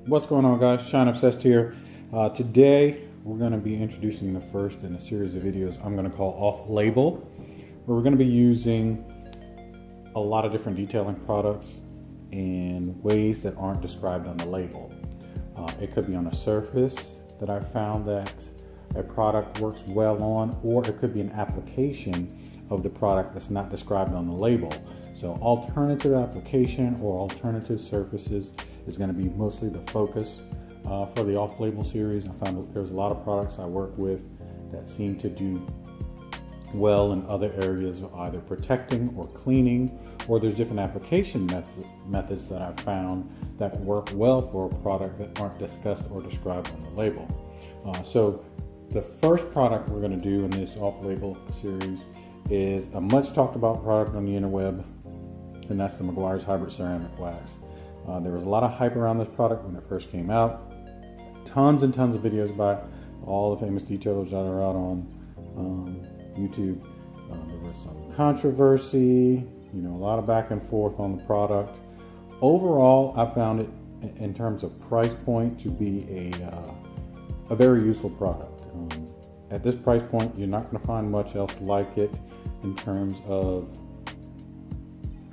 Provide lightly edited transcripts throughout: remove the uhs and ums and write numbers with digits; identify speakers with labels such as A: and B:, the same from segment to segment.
A: What's going on, guys? Shine Obsessed here. Today we're going to be introducing the first in a series of videos I'm going to call off-label, where we're going to be using a lot of different detailing products in ways that aren't described on the label. It could be on a surface that I found that a product works well on, or it could be an application of the product that's not described on the label. So alternative application or alternative surfaces is going to be mostly the focus for the off-label series. I found that there's a lot of products I work with that seem to do well in other areas of either protecting or cleaning, or there's different application methods that I've found that work well for a product that aren't discussed or described on the label. So the first product we're going to do in this off-label series is a much talked about product on the interweb, and that's the Meguiars Hybrid Ceramc Wax. There was a lot of hype around this product when it first came out. Tons and tons of videos by all the famous detailers that are out on YouTube. There was some controversy, a lot of back and forth on the product. Overall, I found it, in terms of price point, to be a very useful product. At this price point, you're not going to find much else like it in terms of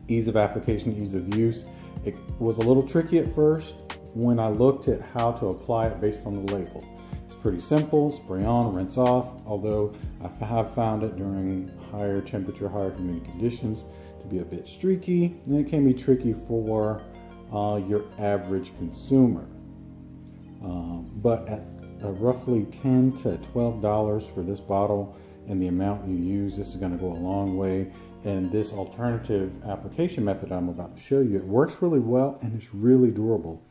A: ease of application, ease of use. It was a little tricky at first when I looked at how to apply it based on the label. It's pretty simple: spray on, rinse off, although I have found it during higher temperature, higher humidity conditions to be a bit streaky, and it can be tricky for your average consumer. But at roughly $10 to $12 for this bottle and the amount you use, this is going to go a long way. And this alternative application method I'm about to show you, it works really well and it's really durable,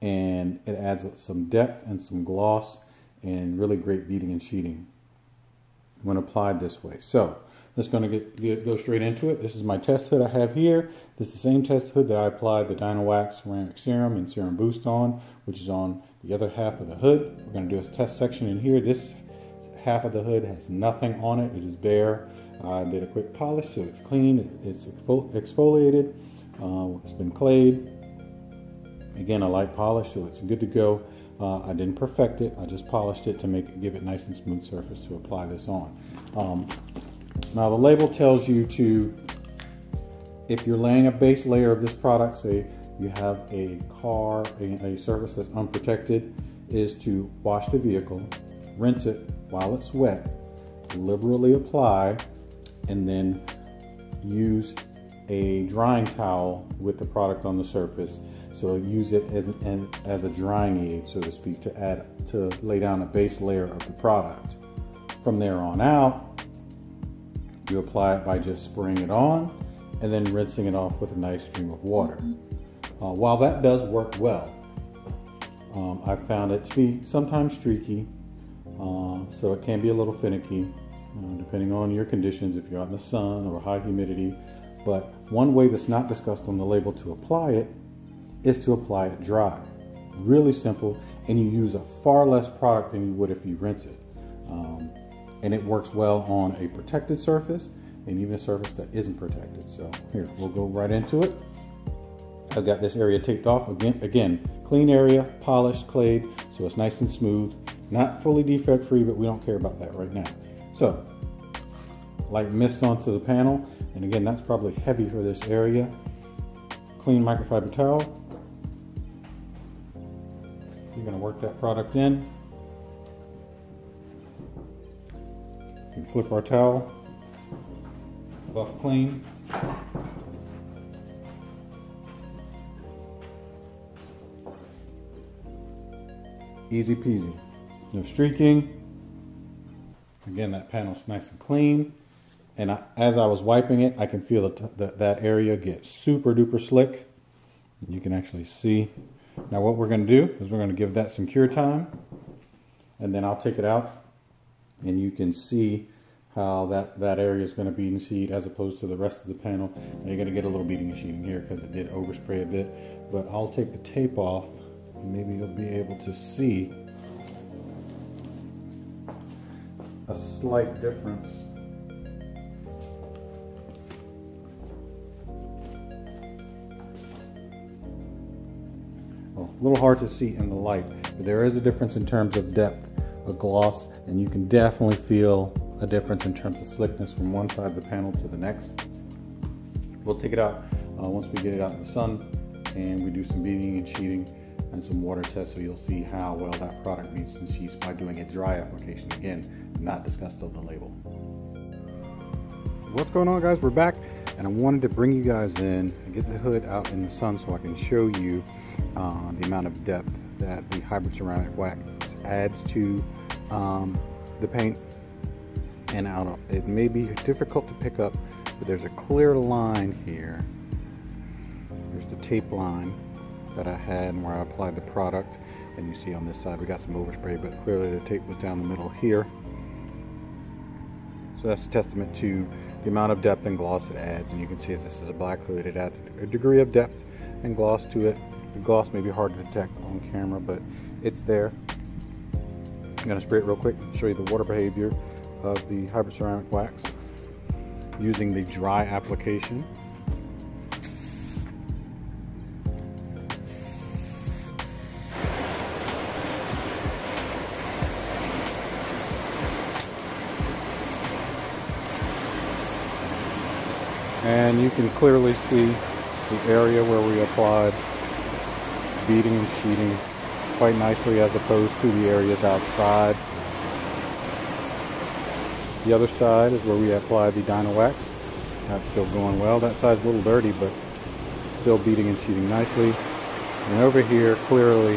A: and it adds some depth and some gloss and really great beading and sheeting when applied this way. So let's go straight into it. This is my test hood I have here. This is the same test hood that I applied the Wax ceramic serum and serum boost on, which is on the other half of the hood. We're going to do a test section in here. This half of the hood has nothing on it. It is bare. I did a quick polish, so it's clean. It's exfoliated. It's been clayed. Again, a light polish, so it's good to go. I didn't perfect it. I just polished it to give it nice and smooth surface to apply this on. Now the label tells you to, if you're laying a base layer of this product, say you have a car, a surface that's unprotected, is to wash the vehicle, rinse it while it's wet, liberally apply, and then use a drying towel with the product on the surface. So use it as a drying aid, so to speak, to lay down a base layer of the product. From there on out, you apply it by just spraying it on and then rinsing it off with a nice stream of water. While that does work well, I found it to be sometimes streaky, so it can be a little finicky, depending on your conditions, if you're out in the sun or high humidity. But one way that's not discussed on the label to apply it is to apply it dry. Really simple, and you use a far less product than you would if you rinse it. And it works well on a protected surface and even a surface that isn't protected. So here, we'll go right into it. I've got this area taped off. Again, clean area, polished, clayed, so it's nice and smooth. Not fully defect free, but we don't care about that right now. So, light mist onto the panel, and again, that's probably heavy for this area. Clean microfiber towel. You're going to work that product in. You flip our towel, buff clean. Easy peasy, no streaking. Again, that panel's nice and clean. And as I was wiping it, I can feel that area get super duper slick. You can actually see. Now what we're going to do is we're going to give that some cure time, and then I'll take it out and you can see how that area is going to bead and sheet as opposed to the rest of the panel. Now you're going to get a little beading and sheeting here because it did overspray a bit, but I'll take the tape off and maybe you'll be able to see a slight difference. A little hard to see in the light, but there is a difference in terms of depth of gloss, and you can definitely feel a difference in terms of slickness from one side of the panel to the next. We'll take it out once we get it out in the sun, and we do some beating and sheeting and some water tests, so you'll see how well that product beats and sheets by doing a dry application. Again, not discussed on the label. What's going on, guys? We're back, and I wanted to bring you guys in and get the hood out in the sun so I can show you the amount of depth that the Hybrid Ceramc Wax adds to the paint. And out, it may be difficult to pick up, but there's a clear line here. There's the tape line that I had where I applied the product, and you see on this side we got some overspray, but clearly the tape was down the middle here. So that's a testament to the amount of depth and gloss it adds, and you can see as this is a black hood, it adds a degree of depth and gloss to it. The gloss may be hard to detect on camera, but it's there. I'm going to spray it real quick and show you the water behavior of the Hybrid Ceramc Wax using the dry application. And you can clearly see the area where we applied beading and sheeting quite nicely as opposed to the areas outside. The other side is where we applied the Dyna Wax. That's still going well. That side's a little dirty, but still beading and sheeting nicely. And over here, clearly,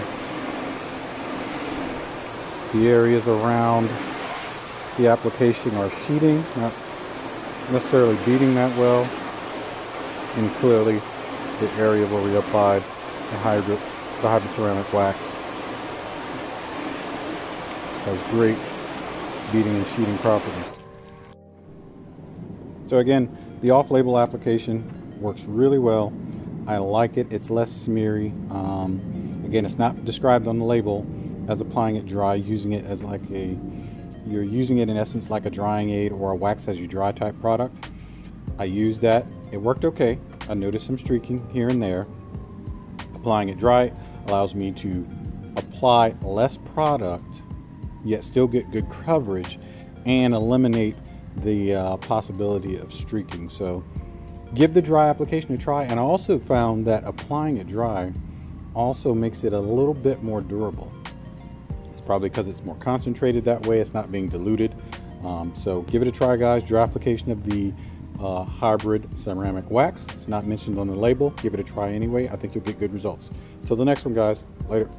A: the areas around the application are sheeting, not necessarily beading that well. And clearly, the area where we applied the Hybrid Ceramc Wax has great beading and sheeting properties. So again, the off-label application works really well. I like it. It's less smeary. Again, it's not described on the label as applying it dry, using it as like you're using it in essence like a drying aid or a wax as you dry type product. I used that. It worked okay. I noticed some streaking here and there. Applying it dry allows me to apply less product, yet still get good coverage and eliminate the possibility of streaking. So give the dry application a try. And I also found that applying it dry also makes it a little bit more durable. It's probably because it's more concentrated that way. It's not being diluted. So give it a try, guys. Dry application of the Hybrid Ceramc Wax. It's not mentioned on the label. Give it a try anyway. I think you'll get good results. Until the next one, guys. Later.